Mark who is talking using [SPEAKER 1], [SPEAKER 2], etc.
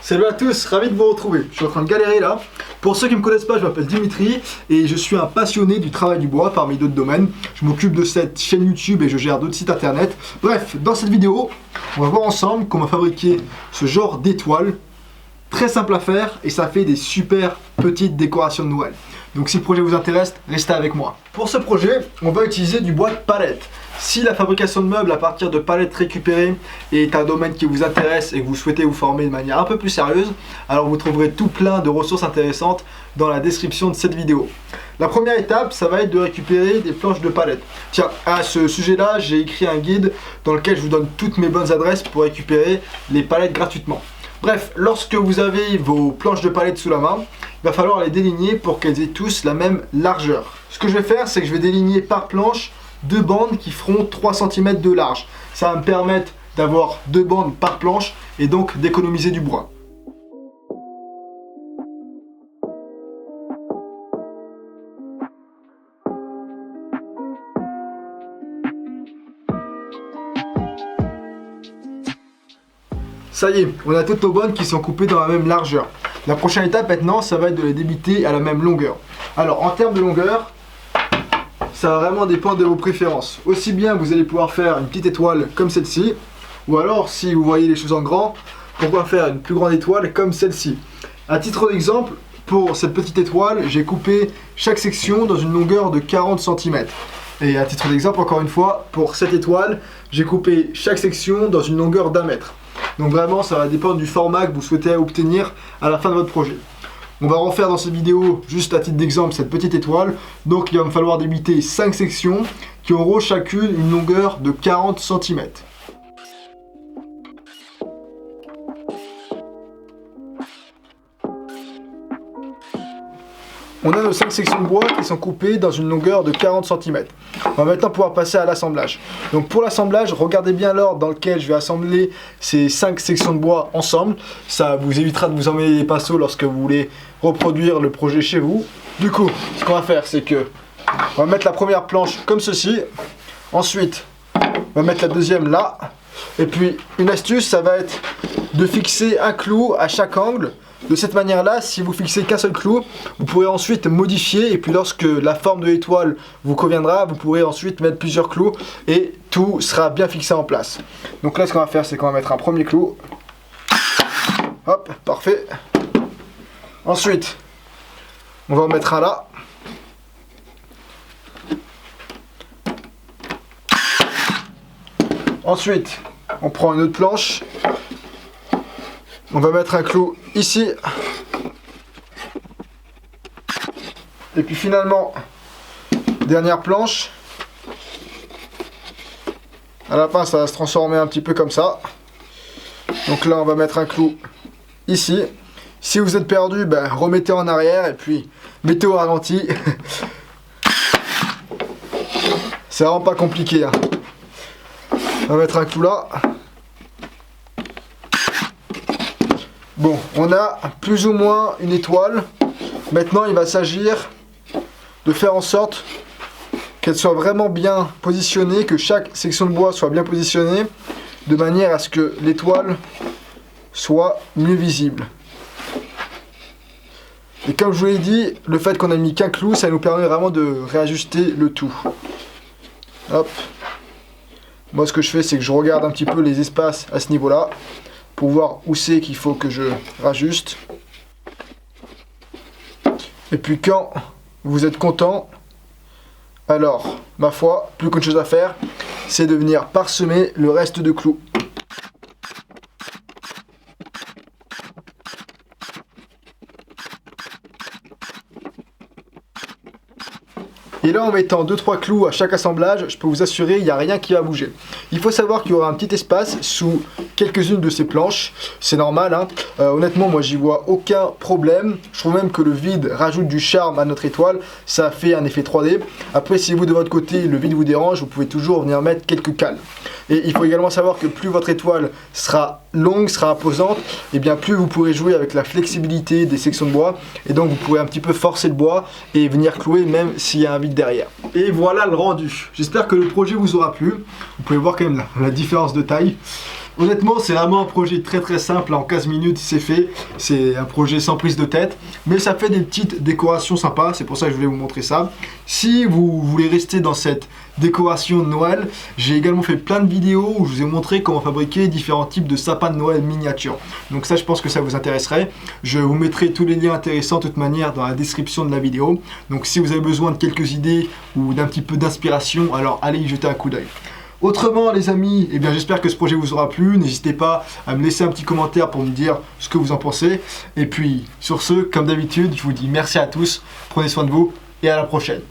[SPEAKER 1] Salut à tous, ravi de vous retrouver. Je suis en train de galérer là. Pour ceux qui ne me connaissent pas, je m'appelle Dimitri et je suis un passionné du travail du bois parmi d'autres domaines. Je m'occupe de cette chaîne YouTube et je gère d'autres sites internet. Bref, dans cette vidéo, on va voir ensemble comment fabriquer ce genre d'étoile. Très simple à faire et ça fait des super petites décorations de Noël. Donc si le projet vous intéresse, restez avec moi. Pour ce projet, on va utiliser du bois de palette. Si la fabrication de meubles à partir de palettes récupérées est un domaine qui vous intéresse et que vous souhaitez vous former de manière un peu plus sérieuse, alors vous trouverez tout plein de ressources intéressantes dans la description de cette vidéo. La première étape, ça va être de récupérer des planches de palette. Tiens, à ce sujet-là, j'ai écrit un guide dans lequel je vous donne toutes mes bonnes adresses pour récupérer les palettes gratuitement. Bref, lorsque vous avez vos planches de palette sous la main, il va falloir les déligner pour qu'elles aient tous la même largeur. Ce que je vais faire, c'est que je vais déligner par planche deux bandes qui feront 3 cm de large. Ça va me permettre d'avoir deux bandes par planche et donc d'économiser du bois. Ça y est, on a toutes nos bandes qui sont coupées dans la même largeur. La prochaine étape maintenant, ça va être de les débiter à la même longueur. Alors en termes de longueur, ça va vraiment dépendre de vos préférences. Aussi bien vous allez pouvoir faire une petite étoile comme celle-ci, ou alors si vous voyez les choses en grand, pourquoi faire une plus grande étoile comme celle-ci. À titre d'exemple, pour cette petite étoile, j'ai coupé chaque section dans une longueur de 40 cm. Et à titre d'exemple, encore une fois, pour cette étoile, j'ai coupé chaque section dans une longueur d'1 mètre. Donc vraiment, ça va dépendre du format que vous souhaitez obtenir à la fin de votre projet. On va refaire dans cette vidéo, juste à titre d'exemple, cette petite étoile. Donc il va me falloir débiter 5 sections qui auront chacune une longueur de 40 cm. On a nos 5 sections de bois qui sont coupées dans une longueur de 40 cm. On va maintenant pouvoir passer à l'assemblage. Donc pour l'assemblage, regardez bien l'ordre dans lequel je vais assembler ces 5 sections de bois ensemble. Ça vous évitera de vous emmener les pinceaux lorsque vous voulez reproduire le projet chez vous. Du coup, ce qu'on va faire, c'est que on va mettre la première planche comme ceci. Ensuite, on va mettre la deuxième là. Et puis, une astuce, ça va être de fixer un clou à chaque angle. De cette manière-là, si vous fixez qu'un seul clou, vous pourrez ensuite modifier et puis lorsque la forme de l'étoile vous conviendra, vous pourrez ensuite mettre plusieurs clous et tout sera bien fixé en place. Donc là, ce qu'on va faire, c'est qu'on va mettre un premier clou. Hop, parfait. Ensuite, on va en mettre un là. Ensuite, on prend une autre planche. On va mettre un clou ici. Et puis finalement, dernière planche. À la fin, ça va se transformer un petit peu comme ça. Donc là, on va mettre un clou ici. Si vous êtes perdu, ben, remettez en arrière et puis mettez au ralenti. C'est vraiment pas compliqué, hein. On va mettre un clou là. Bon, on a plus ou moins une étoile. Maintenant, il va s'agir de faire en sorte qu'elle soit vraiment bien positionnée, que chaque section de bois soit bien positionnée, de manière à ce que l'étoile soit mieux visible. Et comme je vous l'ai dit, le fait qu'on a mis qu'un clou, ça nous permet vraiment de réajuster le tout. Hop. Moi, ce que je fais, c'est que je regarde un petit peu les espaces à ce niveau-là, pour voir où c'est qu'il faut que je rajuste. Et puis quand vous êtes content, alors, ma foi, plus qu'une chose à faire, c'est de venir parsemer le reste de clous. Et là, en mettant 2-3 clous à chaque assemblage, je peux vous assurer, il n'y a rien qui va bouger. Il faut savoir qu'il y aura un petit espace sous quelques-unes de ces planches. C'est normal, hein. Honnêtement, moi, j'y vois aucun problème. Je trouve même que le vide rajoute du charme à notre étoile. Ça fait un effet 3D. Après, si vous, de votre côté, le vide vous dérange, vous pouvez toujours venir mettre quelques cales. Et il faut également savoir que plus votre étoile sera longue, sera imposante, et bien plus vous pourrez jouer avec la flexibilité des sections de bois. Et donc, vous pourrez un petit peu forcer le bois et venir clouer même s'il y a un vide derrière. Et voilà le rendu. J'espère que le projet vous aura plu. Vous pouvez voir quand même la différence de taille. Honnêtement, c'est vraiment un projet très très simple, en 15 minutes c'est fait, c'est un projet sans prise de tête, mais ça fait des petites décorations sympas, c'est pour ça que je voulais vous montrer ça. Si vous voulez rester dans cette décoration de Noël, j'ai également fait plein de vidéos où je vous ai montré comment fabriquer différents types de sapins de Noël miniatures. Donc ça, je pense que ça vous intéresserait. Je vous mettrai tous les liens intéressants de toute manière dans la description de la vidéo. Donc si vous avez besoin de quelques idées ou d'un petit peu d'inspiration, alors allez y jeter un coup d'œil. Autrement les amis, eh bien j'espère que ce projet vous aura plu, n'hésitez pas à me laisser un petit commentaire pour me dire ce que vous en pensez. Et puis sur ce, comme d'habitude, je vous dis merci à tous, prenez soin de vous et à la prochaine.